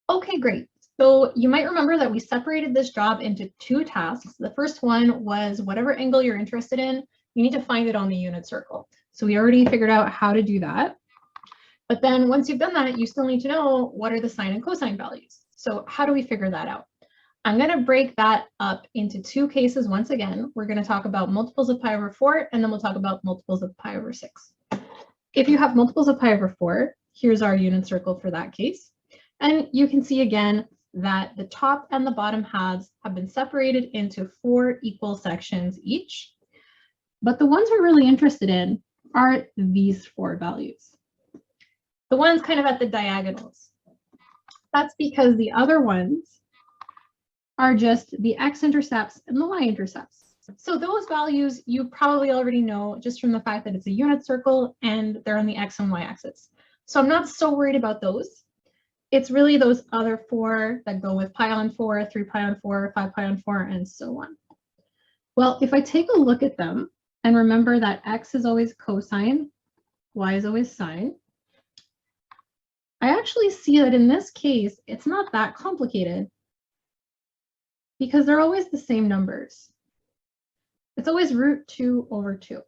Okay, great. So you might remember that we separated this job into two tasks. The first one was whatever angle you're interested in, you need to find it on the unit circle. So we already figured out how to do that. But then once you've done that, you still need to know what are the sine and cosine values. So how do we figure that out? I'm going to break that up into two cases once again. We're going to talk about multiples of pi over 4, and then we'll talk about multiples of pi over 6. If you have multiples of pi over 4, here's our unit circle for that case. And you can see again that the top and the bottom halves have been separated into 4 equal sections each. But the ones we're really interested in are these 4 values. The ones kind of at the diagonals. That's because the other ones are just the x-intercepts and the y-intercepts. So those values you probably already know just from the fact that it's a unit circle and they're on the x and y axis. So I'm not so worried about those. It's really those other 4 that go with pi on 4, 3 pi on 4, 5 pi on 4, and so on. Well, if I take a look at them and remember that x is always cosine, y is always sine, I actually see that in this case, it's not that complicated because they're always the same numbers. It's always root 2 over 2.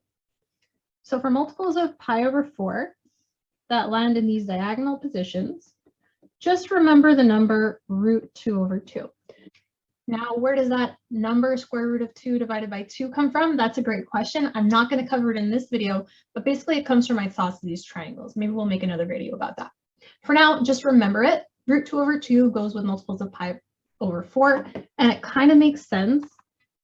So for multiples of pi over 4 that land in these diagonal positions, just remember the number root 2 over 2. Now, where does that number square root of 2 divided by 2 come from? That's a great question. I'm not going to cover it in this video, but basically it comes from isosceles triangles. Maybe we'll make another video about that. For now, just remember it. Root 2 over 2 goes with multiples of pi over 4, and it kind of makes sense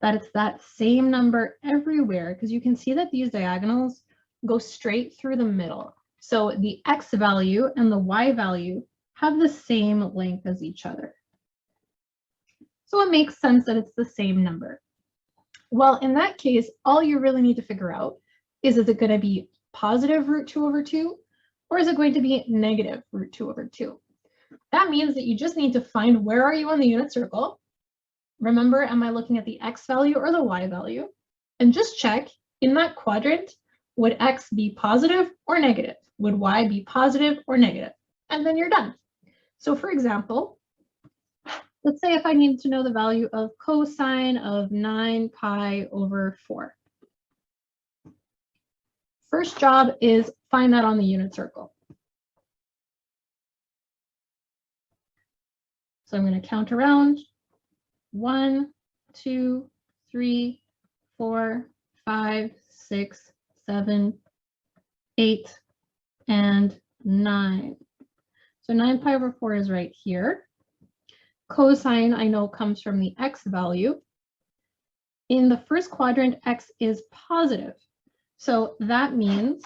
that it's that same number everywhere because you can see that these diagonals go straight through the middle. So the x value and the y value have the same length as each other. So it makes sense that it's the same number. Well, in that case, all you really need to figure out is it going to be positive root 2 over 2, or is it going to be negative root 2 over 2? That means that you just need to find where are you on the unit circle. Remember, am I looking at the x value or the y value? And just check, in that quadrant, would x be positive or negative? Would y be positive or negative? And then you're done. So for example, let's say if I need to know the value of cosine of 9 pi over 4. First job is find that on the unit circle. So I'm going to count around. 1, 2, 3, 4, 5, 6, 7, 8, and 9. So 9 pi over 4 is right here. Cosine, I know, comes from the x value. In the first quadrant, x is positive. So that means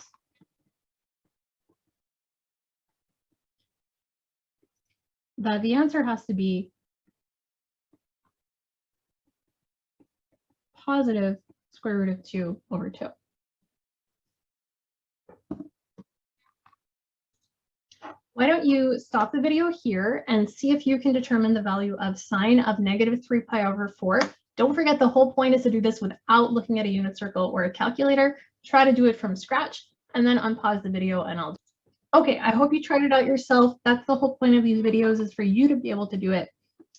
that the answer has to be positive square root of 2 over 2. Why don't you stop the video here and see if you can determine the value of sine of negative 3 pi over 4. Don't forget the whole point is to do this without looking at a unit circle or a calculator. Try to do it from scratch and then unpause the video and I'll do it. Okay, I hope you tried it out yourself. That's the whole point of these videos, is for you to be able to do it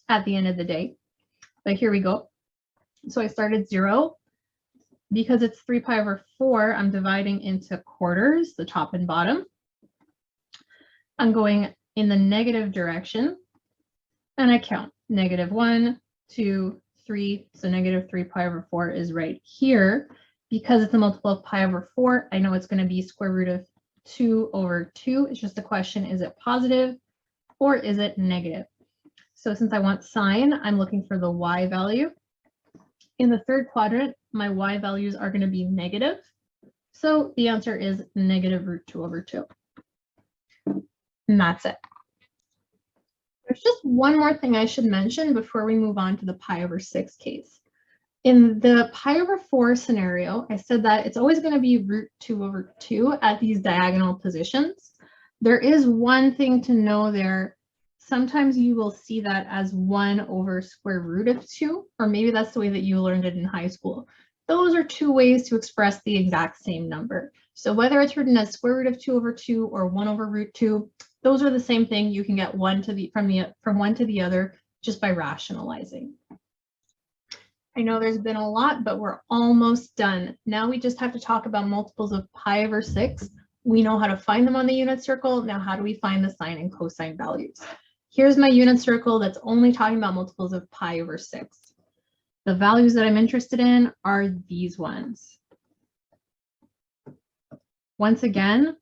at the end of the day. But here we go. So I started 0. Because it's 3 pi over 4, I'm dividing into quarters, the top and bottom. I'm going in the negative direction, and I count. Negative 1, 2, 3. So negative 3 pi over 4 is right here. Because it's a multiple of pi over 4, I know it's going to be square root of 2 over 2. It's just a question, is it positive or is it negative? So since I want sine, I'm looking for the y value. In the third quadrant, my y values are going to be negative. So the answer is negative root 2 over 2. And that's it. There's just one more thing I should mention before we move on to the pi over 6 case. In the pi over 4 scenario, I said that it's always going to be root 2 over 2 at these diagonal positions. There is one thing to know there. Sometimes you will see that as 1 over square root of 2, or maybe that's the way that you learned it in high school. Those are two ways to express the exact same number. So whether it's written as square root of 2 over 2 or 1 over root 2, those are the same thing. You can get from one to the other just by rationalizing. I know there's been a lot, but we're almost done. Now we just have to talk about multiples of pi over 6. We know how to find them on the unit circle. Now, how do we find the sine and cosine values? Here's my unit circle that's only talking about multiples of pi over 6. The values that I'm interested in are these ones. Once again,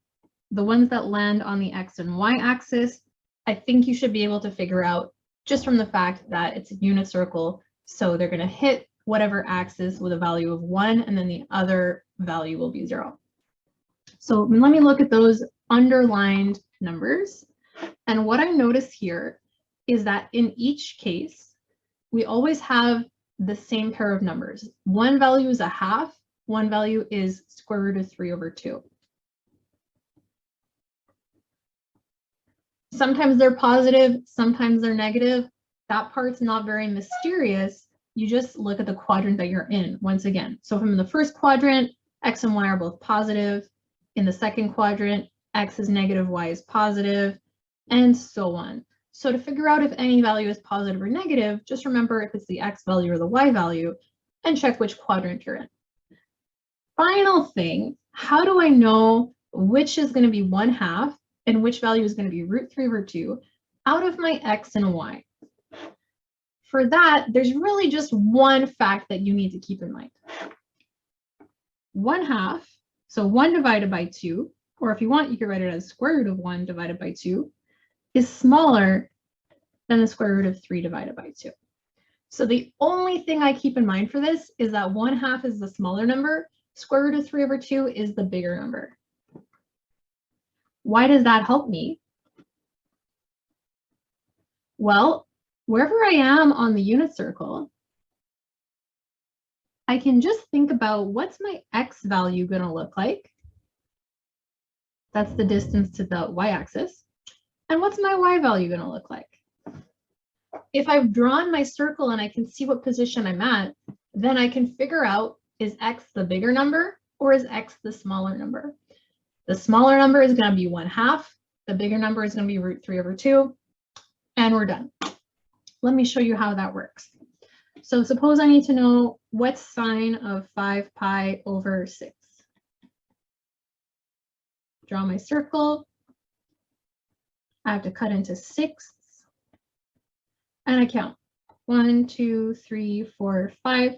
the ones that land on the x and y axis, I think you should be able to figure out just from the fact that it's a unit circle. So they're going to hit whatever axis with a value of 1, and then the other value will be 0. So let me look at those underlined numbers. And what I notice here is that in each case, we always have the same pair of numbers. One value is a half, one value is square root of 3 over 2. Sometimes they're positive, sometimes they're negative. That part's not very mysterious. You just look at the quadrant that you're in once again. So if I'm in the first quadrant, x and y are both positive. In the second quadrant, x is negative, y is positive, and so on. So to figure out if any value is positive or negative, just remember if it's the x value or the y value and check which quadrant you're in. Final thing, how do I know which is going to be 1/2 and which value is going to be root 3 over 2 out of my x and y? For that, there's really just one fact that you need to keep in mind. 1/2, so 1 divided by 2, or if you want, you can write it as square root of 1 divided by 2, is smaller than the square root of 3 divided by 2. So the only thing I keep in mind for this is that 1/2 is the smaller number, square root of 3 over 2 is the bigger number. Why does that help me? Well, wherever I am on the unit circle, I can just think about what's my x value going to look like. That's the distance to the y-axis. And what's my y value going to look like? If I've drawn my circle and I can see what position I'm at, then I can figure out, is x the bigger number or is x the smaller number? The smaller number is going to be 1/2. The bigger number is going to be root 3 over 2. And we're done. Let me show you how that works. So suppose I need to know what's sine of 5 pi over 6. Draw my circle. I have to cut into sixths. And I count. 1, 2, 3, 4, 5.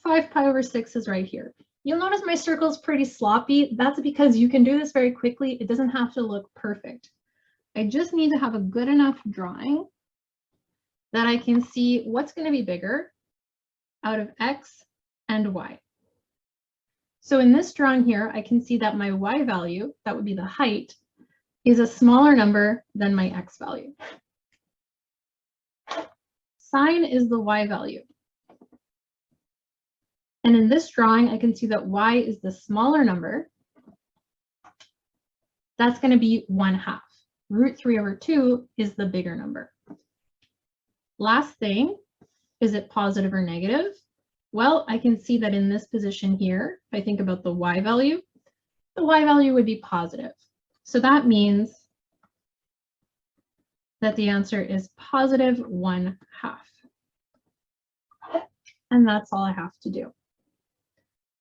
5 pi over 6 is right here. You'll notice my circle is pretty sloppy. That's because you can do this very quickly. It doesn't have to look perfect. I just need to have a good enough drawing that I can see what's going to be bigger out of x and y. So in this drawing here, I can see that my y value, that would be the height, is a smaller number than my x value. Sine is the y value. And in this drawing, I can see that y is the smaller number. That's going to be 1/2. Root 3 over 2 is the bigger number. Last thing, is it positive or negative? Well, I can see that in this position here, if I think about the y value would be positive. So that means that the answer is positive 1/2. And that's all I have to do.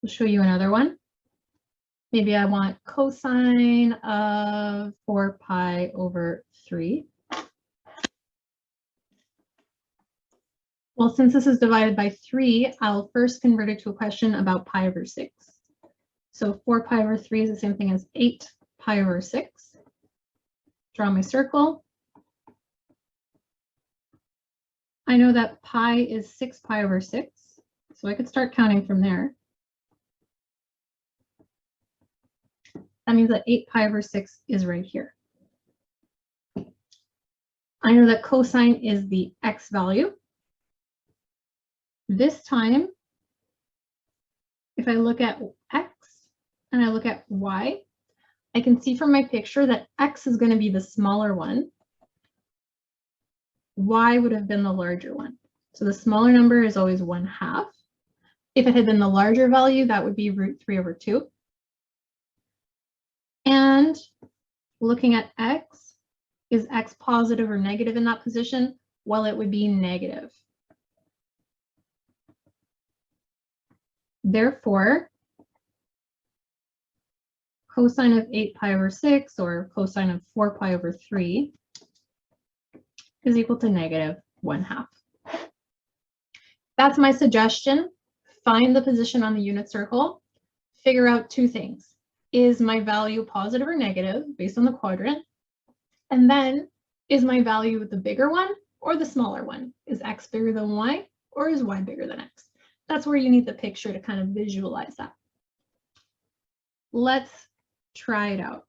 I'll show you another one. Maybe I want cosine of 4 pi over 3. Well, since this is divided by 3, I'll first convert it to a question about pi over 6. So 4 pi over 3 is the same thing as 8 pi over 6. Draw my circle. I know that pi is 6 pi over 6, so I could start counting from there. That means that 8 pi over 6 is right here. I know that cosine is the x value. This time, if I look at x and I look at y, I can see from my picture that x is going to be the smaller one. Y would have been the larger one. So the smaller number is always 1/2. If it had been the larger value, that would be root 3 over 2. And looking at x, Is x positive or negative in that position? Well, it would be negative. Therefore, cosine of 8 pi over 6 or cosine of 4 pi over 3 is equal to negative 1/2. That's my suggestion. Find the position on the unit circle. Figure out two things. Is my value positive or negative based on the quadrant? And then, is my value the bigger one or the smaller one? Is x bigger than y or is y bigger than x? That's where you need the picture to kind of visualize that. Let's try it out.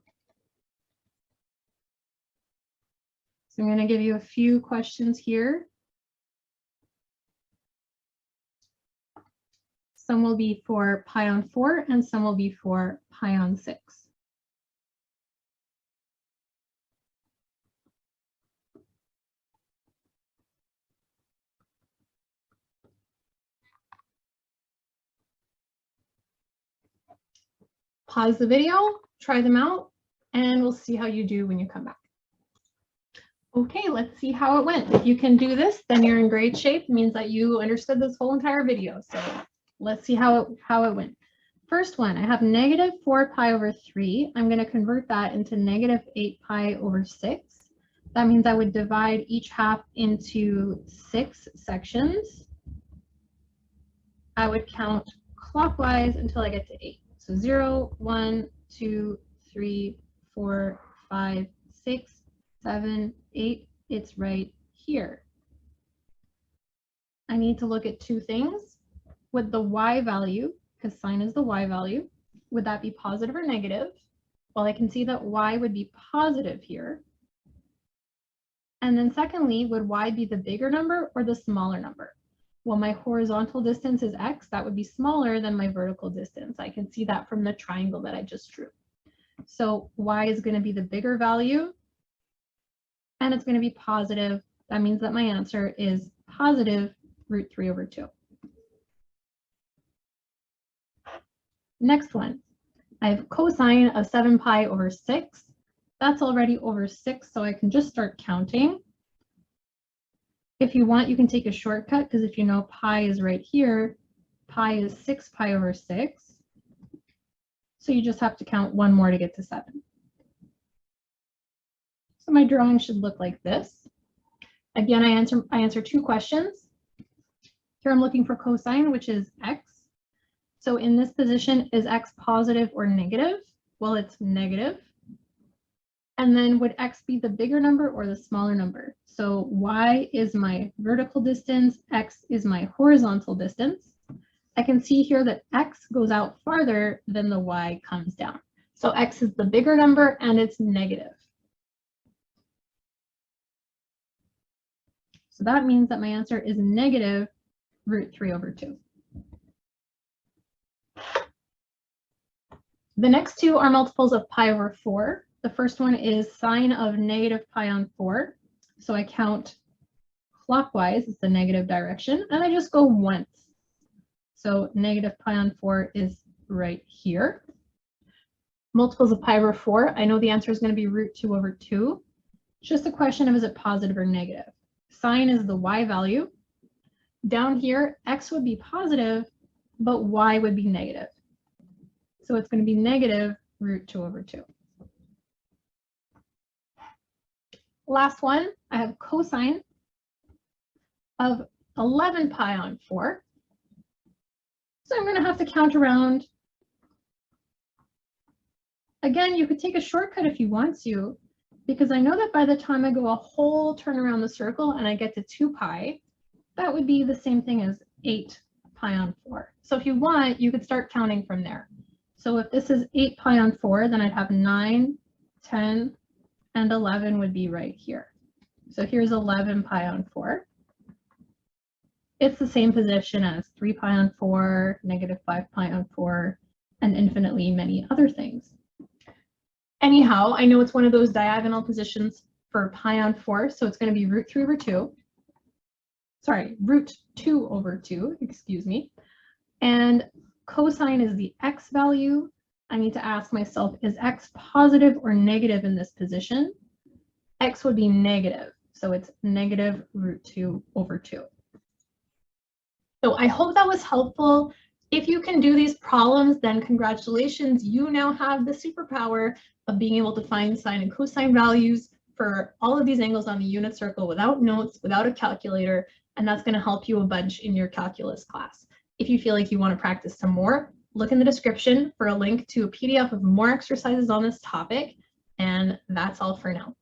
So I'm going to give you a few questions here. Some will be for pi on 4 and some will be for pi on 6. Pause the video, try them out, and we'll see how you do when you come back. Okay, let's see how it went. If you can do this, then you're in great shape. It means that you understood this whole entire video. So let's see how it went. First one, I have negative 4 pi over 3. I'm going to convert that into negative 8 pi over 6. That means I would divide each half into 6 sections. I would count clockwise until I get to 8. So 0, 1, 2, 3, 4, 5, 6, 7, 8. It's right here. I need to look at two things. With the y value, because sine is the y value, would that be positive or negative? Well, I can see that y would be positive here. And then secondly, would y be the bigger number or the smaller number? Well, my horizontal distance is x. That would be smaller than my vertical distance. I can see that from the triangle that I just drew. So y is going to be the bigger value, and it's going to be positive. That means that my answer is positive root 3 over 2. Next one, I have cosine of 7 pi over 6. That's already over 6, so I can just start counting. If you want, you can take a shortcut, because if you know pi is right here, pi is 6 pi over 6. So you just have to count one more to get to 7. So my drawing should look like this. Again, I answer two questions. Here I'm looking for cosine, which is x. So in this position, is x positive or negative? Well, it's negative. And then would x be the bigger number or the smaller number? So y is my vertical distance, x is my horizontal distance. I can see here that x goes out farther than the y comes down. So x is the bigger number and it's negative. So that means that my answer is negative root 3 over 2. The next two are multiples of pi over 4. The first one is sine of negative pi on 4. So I count clockwise, it's the negative direction, and I just go once. So negative pi on 4 is right here. Multiples of pi over 4, I know the answer is going to be root 2 over 2. It's just a question of is it positive or negative. Sine is the y value. Down here, x would be positive, but y would be negative. So it's going to be negative root 2 over 2. Last one, I have cosine of 11 pi on 4. So I'm going to have to count around. Again, you could take a shortcut if you want to, because I know that by the time I go a whole turn around the circle and I get to 2 pi, that would be the same thing as 8 pi on 4. So if you want, you could start counting from there. So if this is 8 pi on 4, then I'd have 9, 10, and 11 would be right here. So here's 11 pi on 4. It's the same position as 3 pi on 4, negative 5 pi on 4, and infinitely many other things. Anyhow, I know it's one of those diagonal positions for pi on 4, so it's going to be root 3 over 2. Sorry, root 2 over 2, excuse me. And cosine is the x value. I need to ask myself, is x positive or negative in this position? x would be negative. So it's negative root 2 over 2. So I hope that was helpful. If you can do these problems, then congratulations, you now have the superpower of being able to find sine and cosine values for all of these angles on the unit circle without notes, without a calculator, and that's going to help you a bunch in your calculus class. If you feel like you want to practice some more, look in the description for a link to a PDF of more exercises on this topic, and that's all for now.